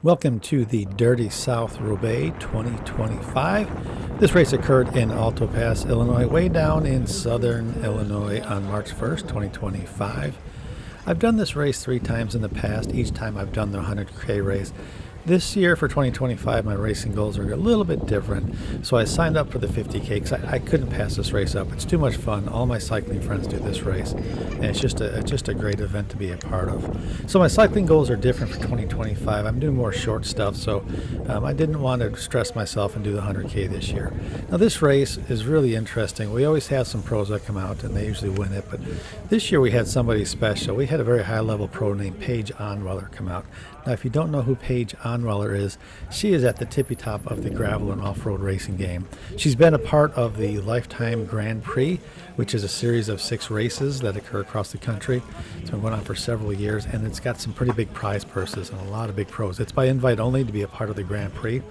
Welcome to the Dirty South Roubaix 2025. This race occurred in Alto Pass, Illinois, way down in southern Illinois on March 1st, 2025. I've done this race 3 times in the past. Each time I've done the 100K race. This year for 2025, my racing goals are a little bit different. So I signed up for the 50K because I couldn't pass this race up. It's too much fun. All my cycling friends do this race, and it's just a great event to be a part of. So my cycling goals are different for 2025. I'm doing more short stuff, so I didn't want to stress myself and do the 100K this year. Now this race is really interesting. We always have some pros that come out, and they usually win it, but this year we had somebody special. We had a very high-level pro named Paige Onweller come out. Now, if you don't know who Paige Onweller is, she is at the tippy top of the gravel and off-road racing game. She's been a part of the Lifetime Grand Prix, which is a series of 6 races that occur across the country. It's been going on for several years, and it's got some pretty big prize purses and a lot of big pros. It's by invite only to be a part of the Grand Prix.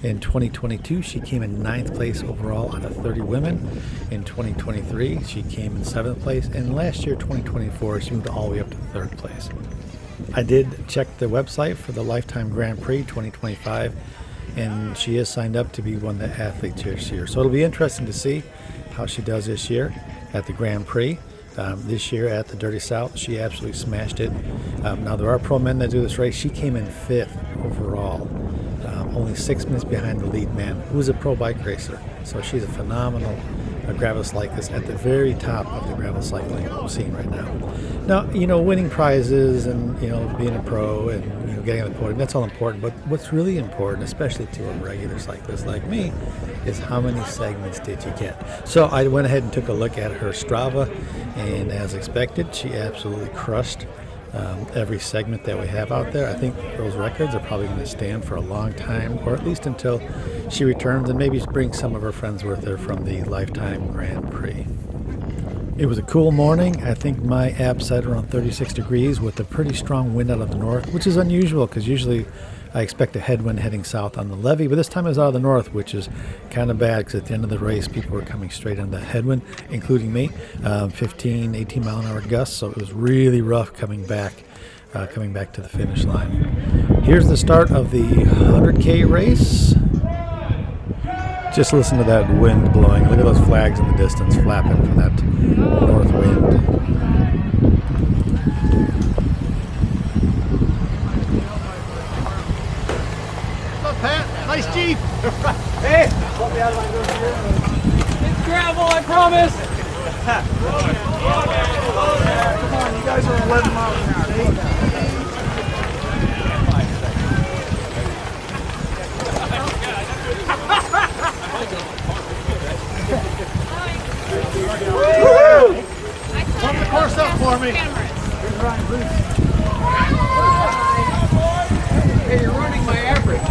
In 2022, she came in 9th place overall out of 30 women. In 2023, she came in 7th place, and last year, 2024, she moved all the way up to 3rd place. I did check the website for the Lifetime Grand Prix 2025, and she is signed up to be one of the athletes this year. So it'll be interesting to see how she does this year at the Grand Prix. This year at the Dirty South, she absolutely smashed it. Now there are pro men that do this race. She came in 5th overall, only 6 minutes behind the lead man, who is a pro bike racer. So she's a phenomenal gravel cyclist at the very top of the gravel cycling scene right now. Now, winning prizes and, being a pro and, getting on the podium, that's all important. But what's really important, especially to a regular cyclist like me, is how many segments did you get? So I went ahead and took a look at her Strava, and as expected, she absolutely crushed every segment that we have out there. I think those records are probably going to stand for a long time, or at least until she returns and maybe bring some of her friends with her from the Lifetime Grand Prix. It was a cool morning. I think my app said around 36 degrees with a pretty strong wind out of the north, which is unusual because usually I expect a headwind heading south on the levee, but this time it was out of the north, which is kind of bad because at the end of the race, people were coming straight on the headwind, including me, 15, 18 mile an hour gusts, so it was really rough coming back to the finish line. Here's the start of the 100K race. Just listen to that wind blowing. Look at those flags in the distance flapping from that north wind. Nice Jeep! Hey! It's gravel, I promise! Come on, you guys are 11 miles an hour. Pump the course up for me! Here's Ryan, please. Hey, you're running my average.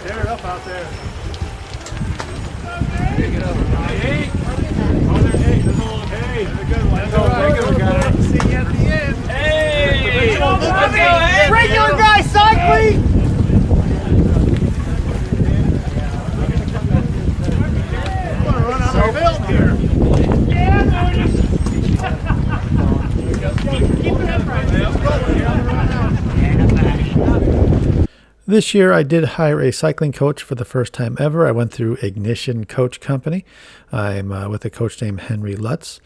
Tear it up out there. Pick it up. Hey! Oh, there's hey. There's a little hey. There's a good one. That's all right. Got it. See you at the end. Hey! Regular guy cycling! I'm going to run out of build here. Yeah, keep it up right now. This year I did hire a cycling coach for the first time ever. I went through Ignition Coach Company. I'm with a coach named Henry Lutz,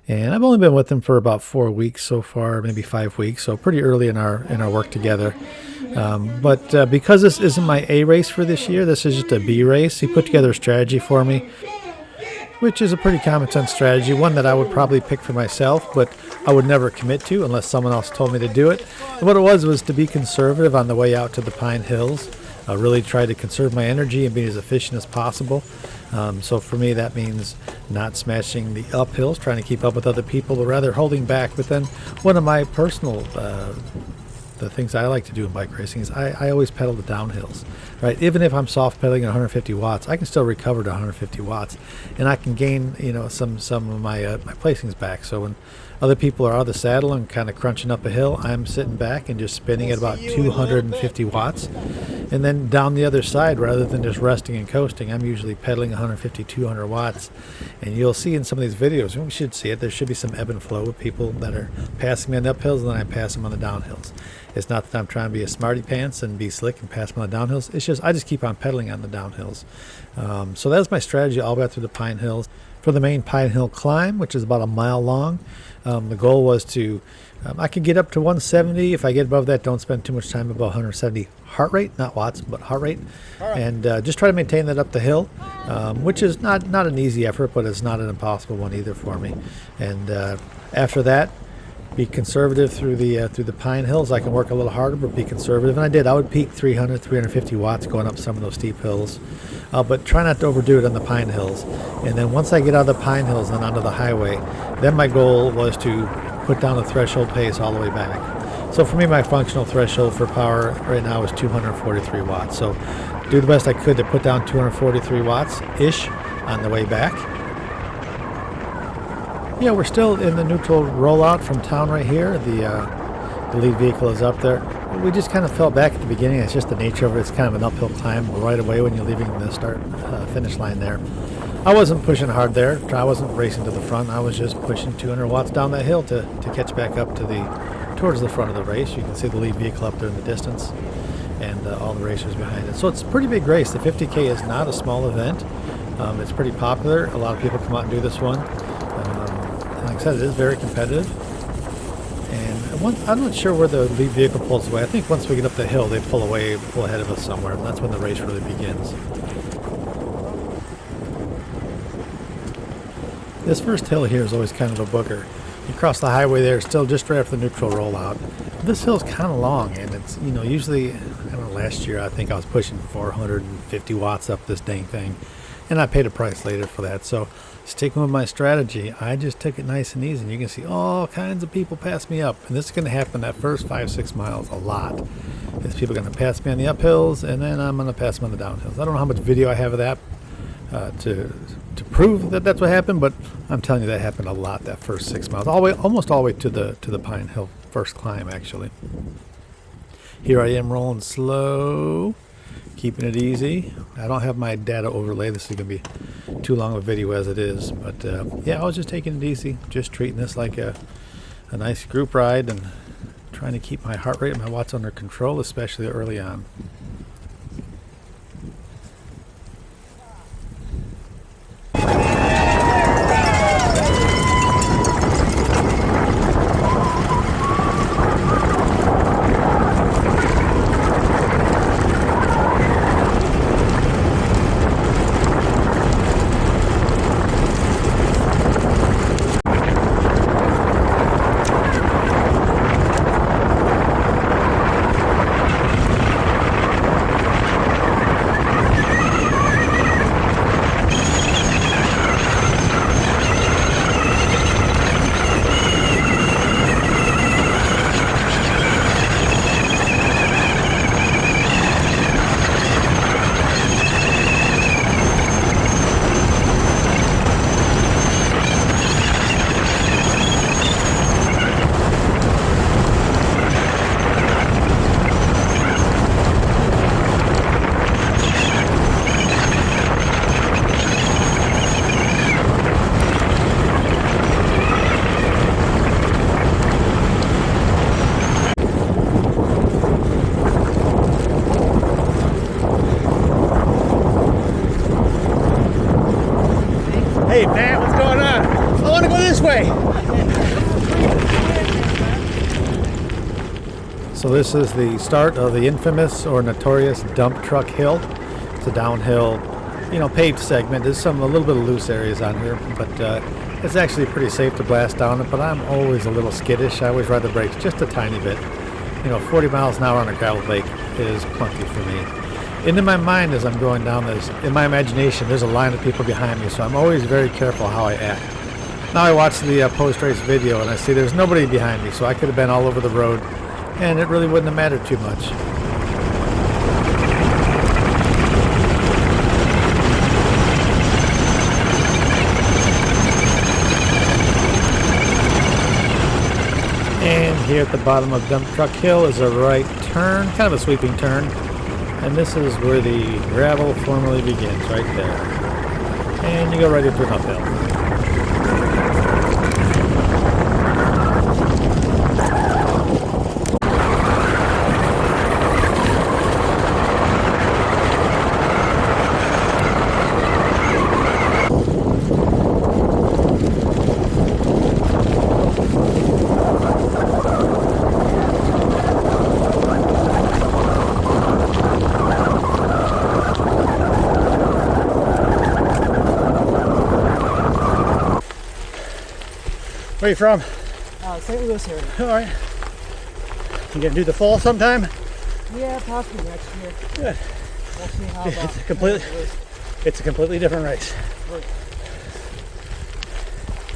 and I've only been with him for about 4 weeks so far, maybe 5 weeks, so pretty early in our work together. But because this isn't my A race for this year, this is just a B race. He put together a strategy for me, which is a pretty common sense strategy, one that I would probably pick for myself, but I would never commit to unless someone else told me to do it. And what it was to be conservative on the way out to the Pine Hills. I really try to conserve my energy and be as efficient as possible. So for me, that means not smashing the uphills, trying to keep up with other people, but rather holding back. But then one of my personal the things I like to do in bike racing is I always pedal the downhills, right? Even if I'm soft pedaling at 150 watts, I can still recover to 150 watts, and I can gain, some of my placings back. So when other people are out of the saddle and kind of crunching up a hill, I'm sitting back and just spinning at about 250 watts, And then down the other side, rather than just resting and coasting, I'm usually pedaling 150, 200 watts. And you'll see in some of these videos, and we should see it, there should be some ebb and flow with people that are passing me on the uphills, and then I pass them on the downhills. It's not that I'm trying to be a smarty pants and be slick and pass them on the downhills. It's just I just keep on pedaling on the downhills. So that's my strategy all the way through the Pine Hills. For the main Pine Hill climb, which is about a mile long, the goal was to, I could get up to 170. If I get above that, don't spend too much time above 170 heart rate, not watts, but heart rate. And just try to maintain that up the hill, which is not an easy effort, but it's not an impossible one either for me. And after that, be conservative through the Pine Hills. I can work a little harder, but be conservative. And I did. I would peak 300, 350 watts going up some of those steep hills. But try not to overdo it on the Pine Hills. And then once I get out of the Pine Hills and onto the highway, then my goal was to put down the threshold pace all the way back. So for me, my functional threshold for power right now is 243 watts. So do the best I could to put down 243 watts-ish on the way back. Yeah, we're still in the neutral rollout from town right here. The lead vehicle is up there. We just kind of fell back at the beginning. It's just the nature of it. It's kind of an uphill climb right away when you're leaving the start-finish line there. I wasn't pushing hard there. I wasn't racing to the front. I was just pushing 200 watts down that hill to catch back up towards the front of the race. You can see the lead vehicle up there in the distance and all the racers behind it. So it's a pretty big race. The 50K is not a small event. It's pretty popular. A lot of people come out and do this one. Like I said, it is very competitive. And I'm not sure where the lead vehicle pulls away. I think once we get up the hill, they pull ahead of us somewhere, and that's when the race really begins. This first hill here is always kind of a booger. You cross the highway there, still just right after the neutral rollout. This hill's kind of long, and it's, usually, last year I think I was pushing 450 watts up this dang thing, and I paid a price later for that. So sticking with my strategy, I just took it nice and easy, and you can see all kinds of people pass me up, and this is going to happen that first 5-6 miles a lot. There's people going to pass me on the uphills, and then I'm going to pass them on the downhills. I don't know how much video I have of that to prove that that's what happened, but I'm telling you that happened a lot that first 6 miles, almost all the way to the Pine Hill first climb actually. Here I am rolling slow, keeping it easy. I don't have my data overlay. This is going to be too long of a video as it is, but yeah, I was just taking it easy, just treating this like a nice group ride and trying to keep my heart rate and my watts under control, especially early on. Hey, Matt, what's going on? I want to go this way. So this is the start of the infamous or notorious dump truck hill. It's a downhill, paved segment. There's a little bit of loose areas on here, but it's actually pretty safe to blast down it, but I'm always a little skittish. I always ride the brakes just a tiny bit. 40 miles an hour on a gravel bike is plenty for me. And in my mind, as I'm going down this, in my imagination, there's a line of people behind me, so I'm always very careful how I act. Now I watch the post-race video, and I see there's nobody behind me, so I could have been all over the road, and it really wouldn't have mattered too much. And here at the bottom of Dump Truck Hill is a right turn, kind of a sweeping turn. And this is where the gravel formally begins, right there. And you go right into an uphill. Where are you from? St. Louis area. All right. You gonna do the fall sometime? Yeah, possibly next year. Good. We'll see how It's a completely different race.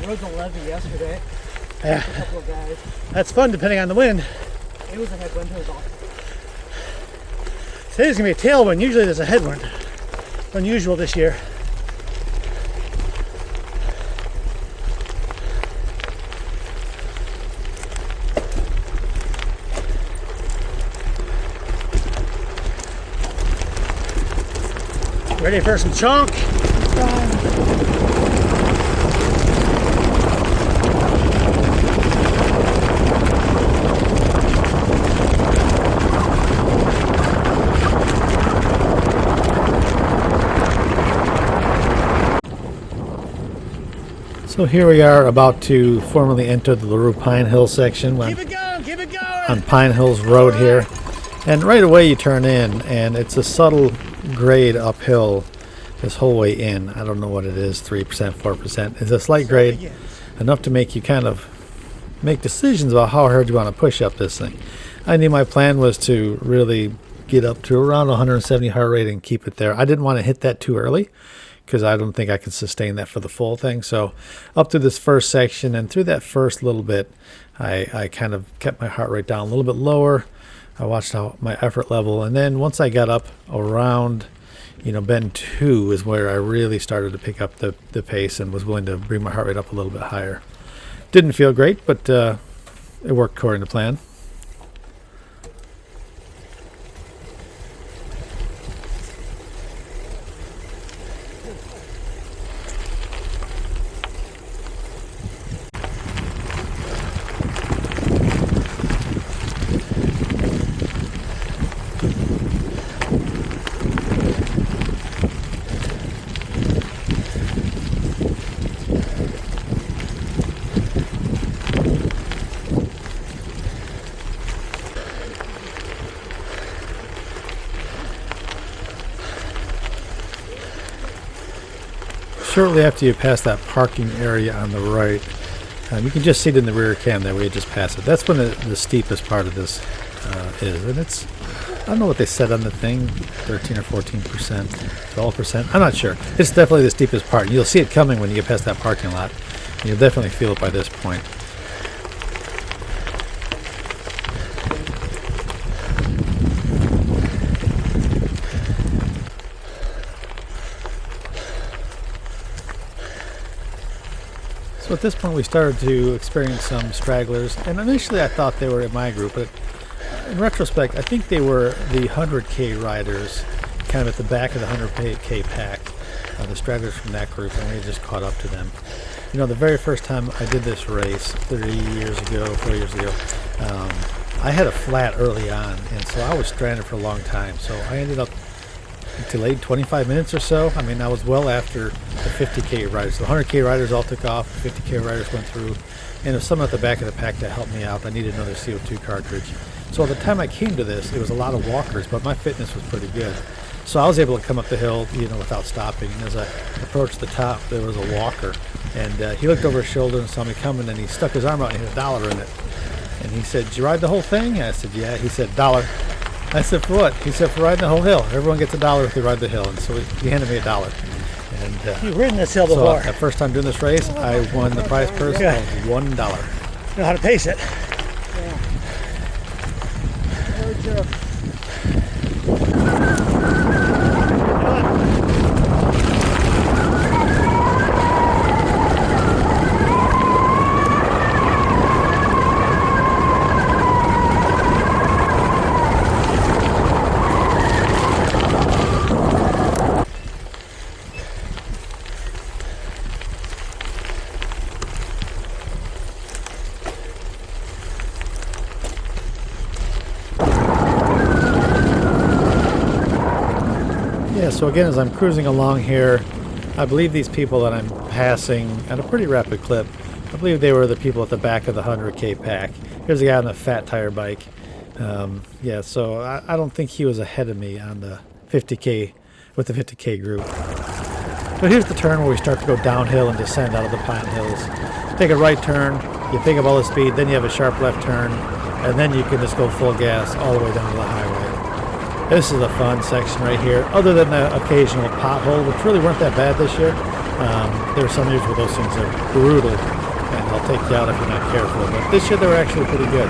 Rode the levee yesterday. Yeah. A couple of guys. That's fun depending on the wind. It was a headwind. It was awesome. Today's gonna be a tailwind. Usually there's a headwind. Unusual this year. Ready for some chunk? So here we are about to formally enter the LaRue Pine Hill section Keep it going, keep it going! on Pine Hills Road here. And right away you turn in, and it's a subtle grade uphill this whole way in. I don't know what it is, 3%, 4%. It's a slight grade, enough to make you kind of make decisions about how hard you want to push up this thing. I knew my plan was to really get up to around 170 heart rate and keep it there. I didn't want to hit that too early because I don't think I could sustain that for the full thing. So up to this first section and through that first little bit, I kind of kept my heart rate down a little bit lower. I watched out my effort level, and then once I got up around, bend 2 is where I really started to pick up the pace and was willing to bring my heart rate up a little bit higher. Didn't feel great, but it worked according to plan. Shortly after you pass that parking area on the right, you can just see it in the rear cam there where you just passed it. That's when the steepest part of this is. And it's, I don't know what they said on the thing, 13 or 14%, 12%. I'm not sure. It's definitely the steepest part. You'll see it coming when you get past that parking lot. You'll definitely feel it by this point. So at this point we started to experience some stragglers, and initially I thought they were in my group, but in retrospect I think they were the 100K riders, kind of at the back of the 100K pack, the stragglers from that group, and we just caught up to them. The very first time I did this race 4 years ago, I had a flat early on, and so I was stranded for a long time. So I ended up delayed 25 minutes or so. I mean, I was well after the 50K riders. The 100K riders all took off, 50K riders went through, and there was someone at the back of the pack that helped me out. I needed another CO2 cartridge. So at the time I came to this, it was a lot of walkers, but my fitness was pretty good. So I was able to come up the hill, without stopping. And as I approached the top, there was a walker, and he looked over his shoulder and saw me coming, and he stuck his arm out and he had $1 in it. And he said, "Did you ride the whole thing?" And I said, "Yeah." He said, $1. I said, "For what?" He said, "For riding the whole hill. Everyone gets $1 if they ride the hill." And so he handed me $1. And You've ridden this hill so before. the first time doing this race, I won the prize purse of $1. You know how to pace it. Yeah. Very true. so again, as I'm cruising along here, I believe these people that I'm passing at a pretty rapid clip, I believe they were the people at the back of the 100K pack. Here's a guy on a fat tire bike. Yeah, so I don't think he was ahead of me on the 50K with the 50K group. So here's the turn where we start to go downhill and descend out of the Pine Hills. Take a right turn, you pick up all the speed, then you have a sharp left turn, and then you can just go full gas all the way down to the highway. This is a fun section right here, other than the occasional pothole, which really weren't that bad this year. There are some years where those things are brutal, and they'll take you out if you're not careful. But this year they were actually pretty good.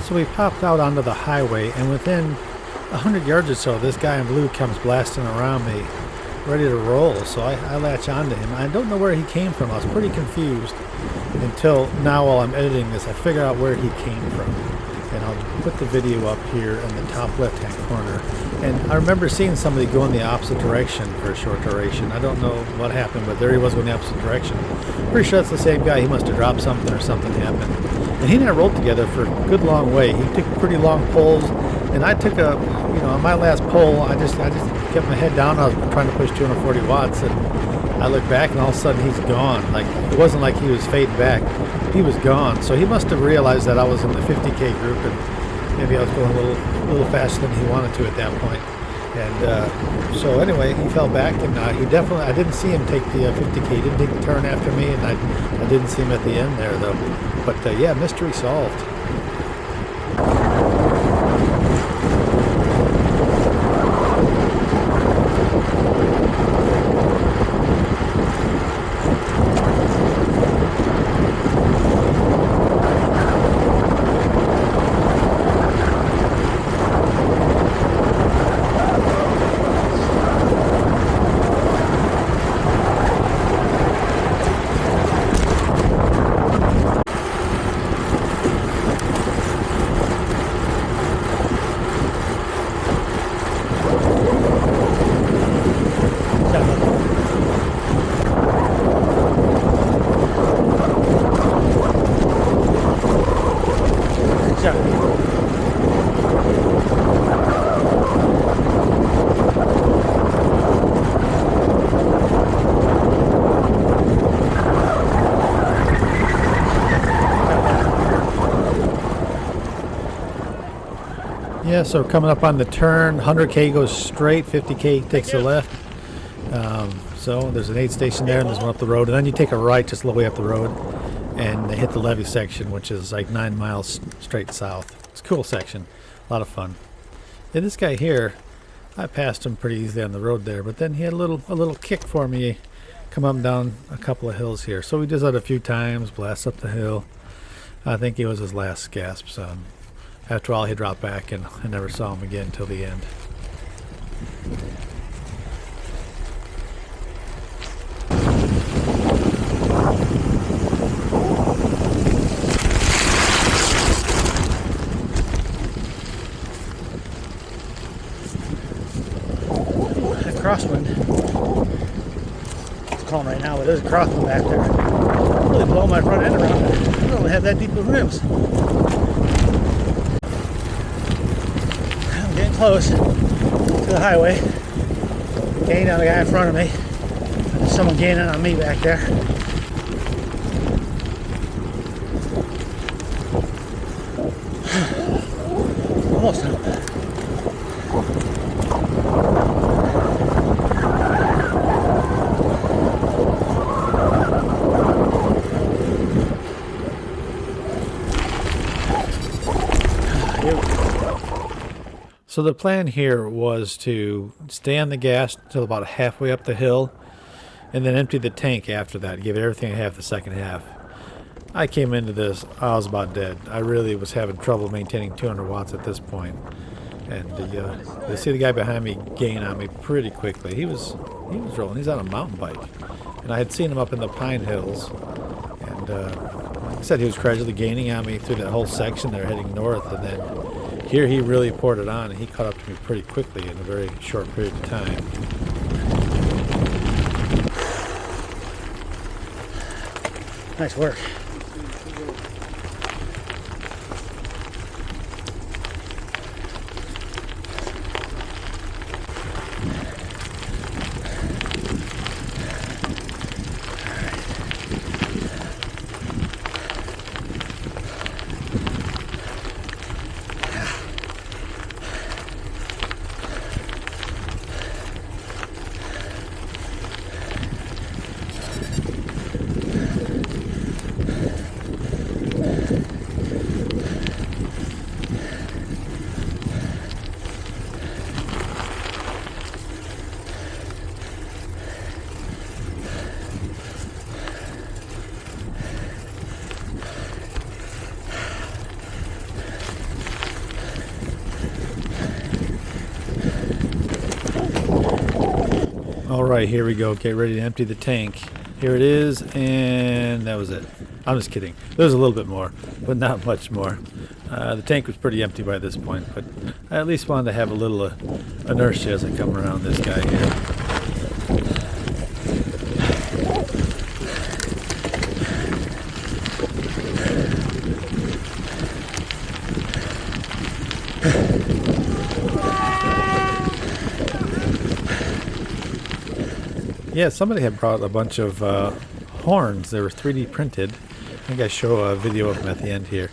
So we popped out onto the highway, and within 100 yards or so, this guy in blue comes blasting around me, ready to roll. So I latch onto him. I don't know where he came from. I was pretty confused until now while I'm editing this. I figure out where he came from. And I'll put the video up here in the top left-hand corner. And I remember seeing somebody go in the opposite direction for a short duration. I don't know what happened, but there he was going the opposite direction. Pretty sure that's the same guy. He must have dropped something or something happened. And he and I rode together for a good long way. He took pretty long pulls, and I took on my last pull, I just kept my head down. I was trying to push 240 watts, and I looked back, and all of a sudden he's gone. Like, it wasn't like he was fading back. He was gone. So he must have realized that I was in the 50K group, and maybe I was going a little faster than he wanted to at that point. And so anyway, he fell back, and I didn't see him take the 50K. He didn't take the turn after me, and I didn't see him at the end there, though. But yeah, mystery solved. Yeah, so coming up on the turn, 100K goes straight, 50K takes a left. So there's an aid station there, and there's one up the road. And then you take a right just a little way up the road, and they hit the levee section, which is like 9 miles straight south. It's a cool section, a lot of fun. Yeah, this guy here, I passed him pretty easily on the road there, but then he had a little kick for me, come up and down a couple of hills here. So we did that a few times, blast up the hill. I think it was his last gasp. So after all, he dropped back, and I never saw him again until the end. A crosswind. It's calm right now, but there's a crosswind back there. Really blow my front end around. I don't have that deep of rims. I'm getting close to the highway. Gaining on the guy in front of me. There's someone gaining on me back there. Almost done. So the plan here was to stay on the gas until about halfway up the hill and then empty the tank after that, give it everything I have the second half. I came into this, I was about dead. I really was having trouble maintaining 200 watts at this point. And you see the guy behind me gain on me pretty quickly. He was rolling. He's on a mountain bike. And I had seen him up in the Pine Hills. And like I said, he was gradually gaining on me through that whole section there heading north. And then here he really poured it on, and he caught up to me pretty quickly in a very short period of time. Nice work. All right, here we go. Get ready to empty the tank. Here it is, and that was it. I'm just kidding. There's a little bit more, but not much more. The tank was pretty empty by this point, but I at least wanted to have a little inertia as I come around this guy here. Yeah, somebody had brought a bunch of horns. They were 3D printed. I think I show a video of them at the end here.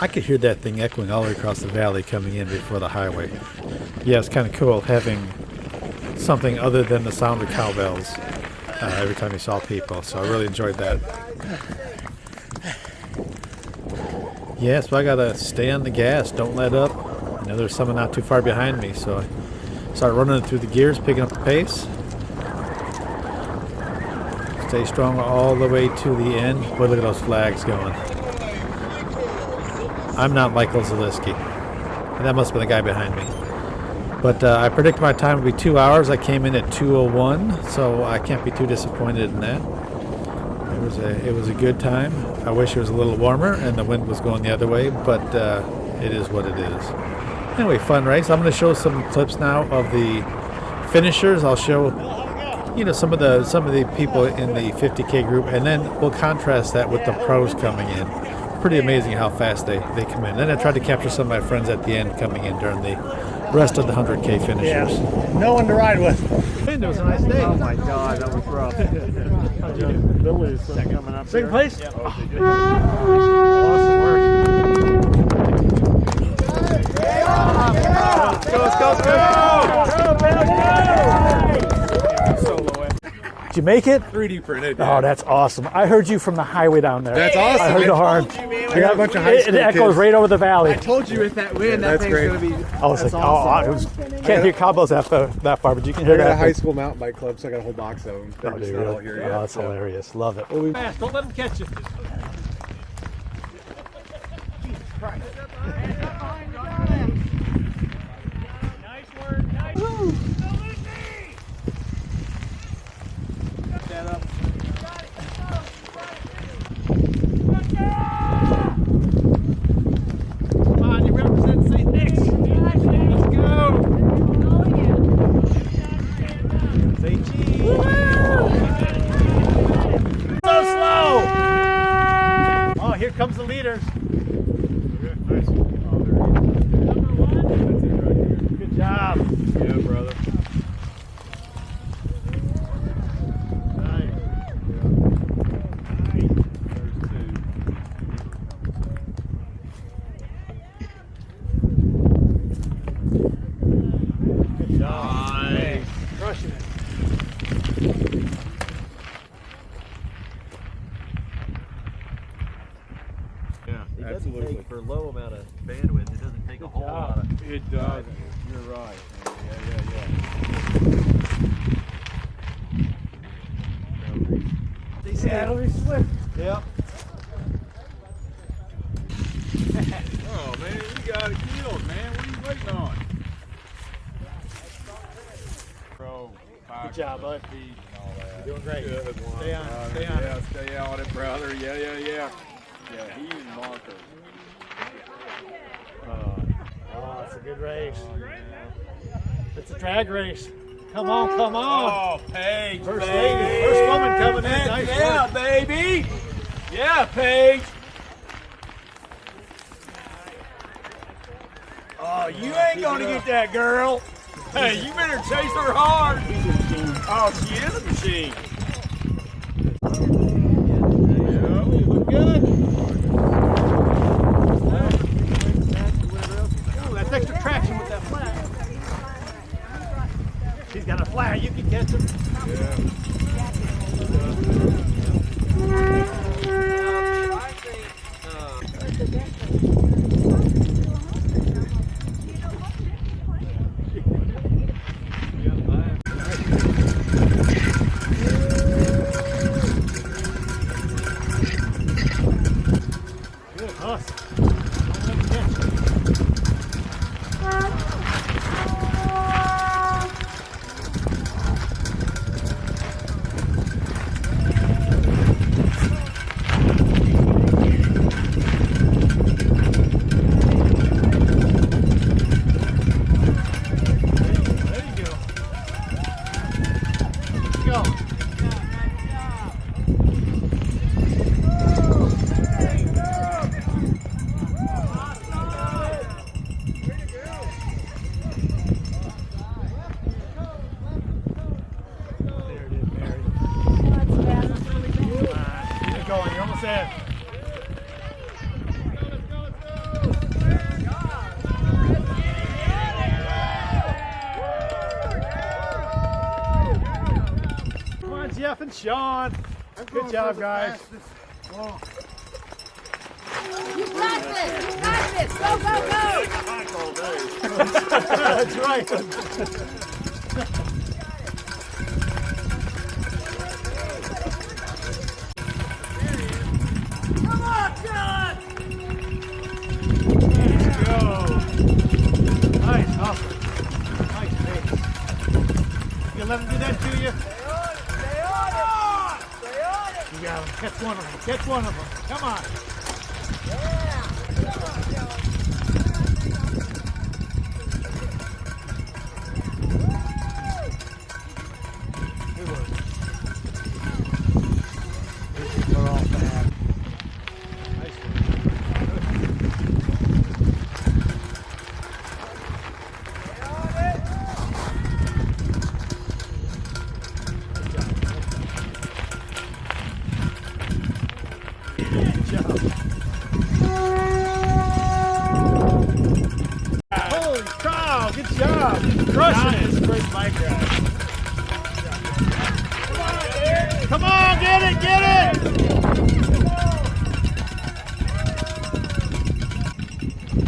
I could hear that thing echoing all the way across the valley coming in before the highway. Yeah, it's kind of cool having something other than the sound of cowbells every time you saw people. So I really enjoyed that. Yeah, so I gotta stay on the gas, don't let up. I know there's someone not too far behind me, so I start running through the gears, picking up the pace. Stay strong all the way to the end. Boy, look at those flags going. I'm not Michael Zaleski. And that must have been the guy behind me. But I predicted my time would be 2 hours. I came in at 2:01, so I can't be too disappointed in that. It was a good time. I wish it was a little warmer and the wind was going the other way, but it is what it is. Anyway, fun race. I'm going to show some clips now of the finishers. I'll show some of the people in the 50K group, and then we'll contrast that with the pros coming in. Pretty amazing how fast they come in. Then I tried to capture some of my friends at the end coming in during the rest of the 100K finishers. Yeah, no one to ride with. It was a nice day. Oh my God, that was rough. Billy's coming up. Second place? Yeah. Awesome work. Let's go. Did you make it? 3D printed. Oh, that's awesome. I heard you from the highway down there. That's awesome. I heard the horn. I got a bunch of high school It echoes kids. right over the valley. I told you with that wind, that thing's going to be. I was like, can't hear cowbells that far, but you can hear I got that. a high school mountain bike club, so I got a whole box of them. They're Oh, just dude, not all really? here Oh, yet. that's hilarious. Love it. Fast, don't let them catch you. Here comes the leaders. Good job. Yeah, brother. Good job. Nice. Crushing it. Yeah, that's doesn't Absolutely. take, for a low amount of bandwidth, it doesn't take a whole lot of. It does. You're right. Yeah. Yeah, it'll be slick. Yep. Oh man, you got it killed, man. What are you waiting on? Bro, Good job, bud. feet and all that. Doing great. Good one, Stay on it, brother. stay on it. Yeah, stay on it, brother. Yeah. Yeah, he and Marco. Oh, it's a good race. It's a drag race. Come on, come on. Oh, Paige, First baby. lady, first woman coming in. Heck Nice yeah, work. baby. Yeah, Paige. Oh, you ain't gonna get that girl. Hey, you better chase her hard. Oh, she is a machine. Yeah, you look good. Ooh, that's extra traction with that flat. He's got a flat. You can catch him. Good hustle. Don't let him catch you. There you go. Let's go. There it is, Mary. Keep it going. You're almost there. Come on, Jeff and Sean. Good job, guys. You got this! You got this! Go, go, go! That's right. Come on, John! Let's go. Nice hustle. Nice pace. You let him do that to you? Stay on it! Stay on it! You got him. Catch one of them. Catch one of them. Come on. Good work. We're all bad. Nice work. Good job. Holy cow, good job. Crushing it. Great bike ride. Come on, get it, get it.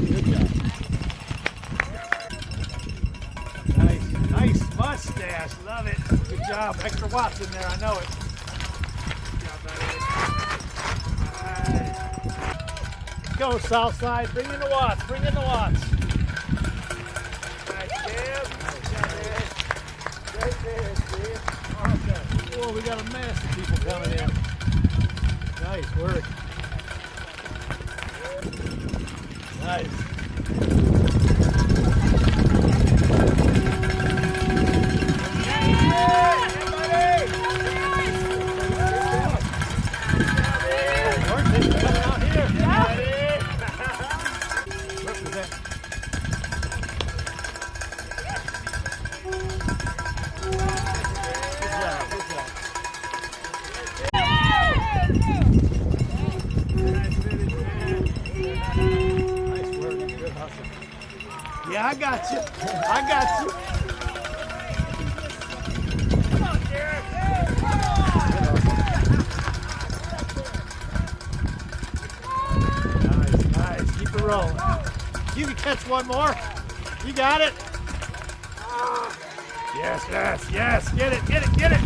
Good job. Nice mustache. Love it. Good job. Extra watts in there, I know it. Good job, buddy. Nice. Go, Southside. Bring in the watts. Bring in the watts. Nice, Cam. Great finish, Steve. Awesome. Whoa, we got a mass of people coming in. Nice work. Nice. Coming out here. Represent. Good job, good job. Nice work, good hustle. Yeah, I got you. I got you. Come on, Derek. Nice, nice. a row. You can catch one more. You got it. Yes, yes, yes. Get it, get it, get it.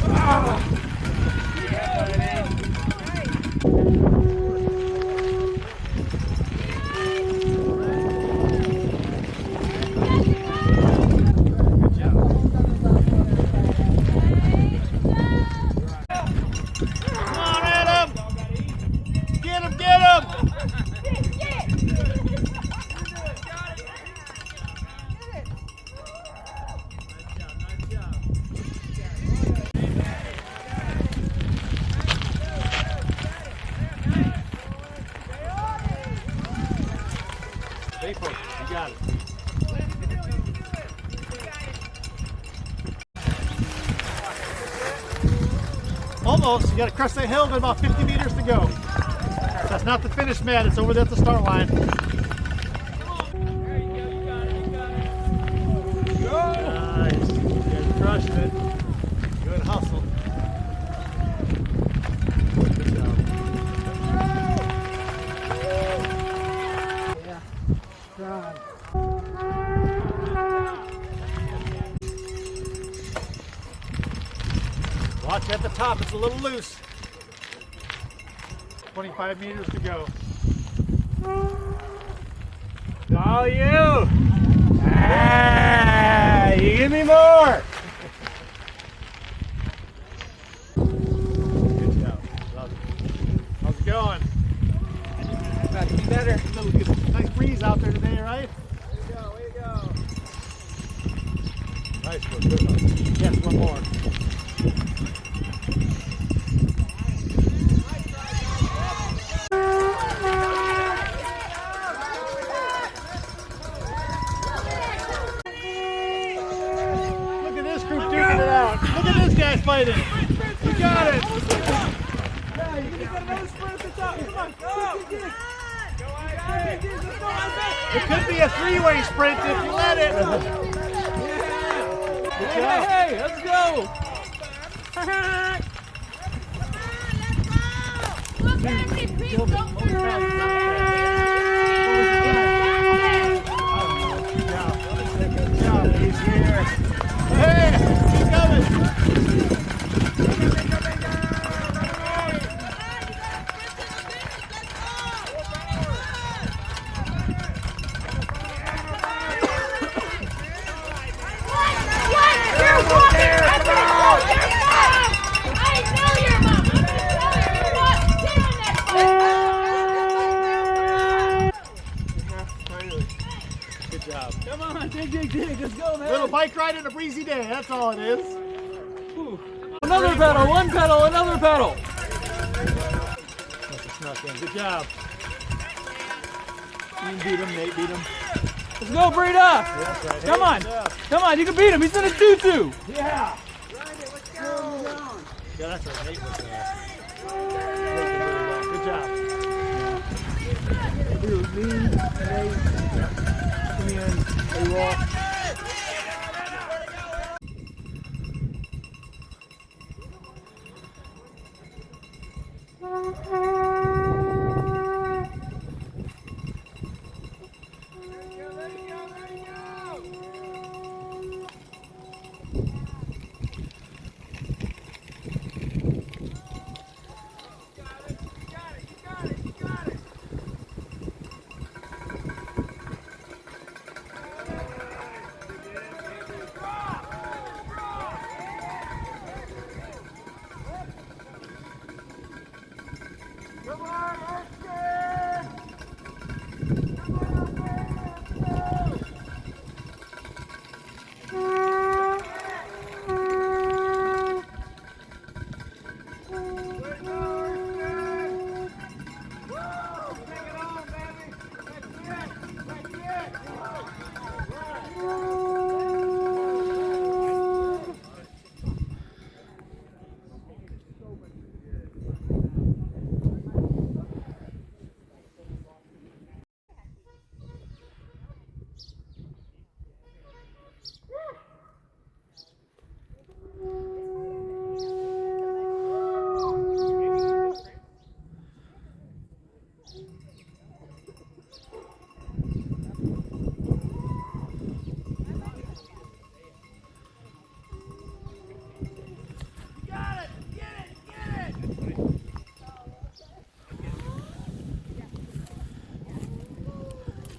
Come on, Adam. Get him, get him. Stay focused. You got it. Almost. You got to crest that hill. Got about 50 meters to go. That's not the finish, Matt. It's over there at the start line. Nice. You guys crushed it. Good hustle. Good job. Watch at the top, it's a little loose. 25 meters to go. All you! Ah, you give me more! Good job. Love it. How's it going? About to be better. Nice breeze out there today, right? Way to go, way to go. Nice one, good one. Yes, one more. Look at this group duking it out. Look at this guy fighting. You got it. Yeah, you got another sprint at the top. Come on, go. It could be a three-way sprint if you let it. Good job. Hey, let's go. Good job. He's here. Hey, keep coming. Good job. Come on, dig. Let's go, man. Little bike ride on a breezy day. That's all it is. Another pedal, one pedal, another pedal. Snuck in. Good job. You beat him, Nate. Beat him. Let's go, Brita. That's right. Come Hey, on. good job. Come on, you can beat him. He's in a tutu. Yeah. Yeah, that's right. Nate was there. Good job. Come in. They walk.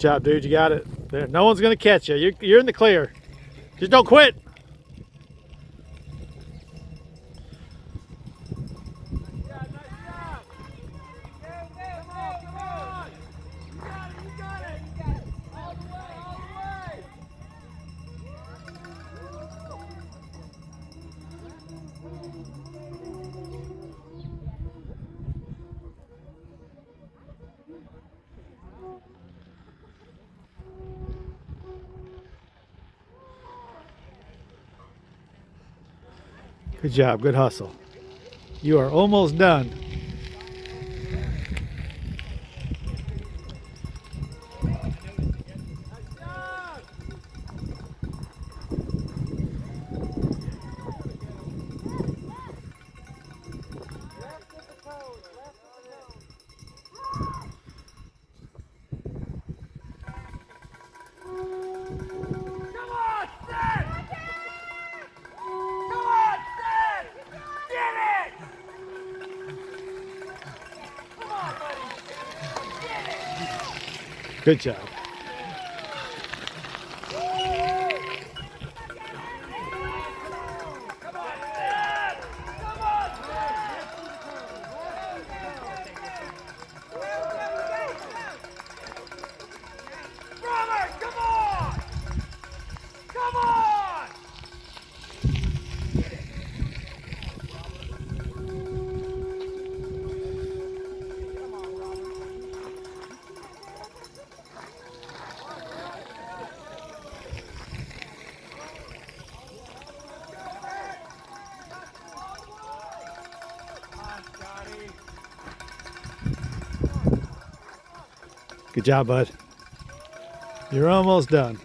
job, dude. You got it. There. No one's going to catch you. You're in the clear. Just don't quit. Good job. Good hustle. You are almost done. Good job. Good job, bud. You're almost done.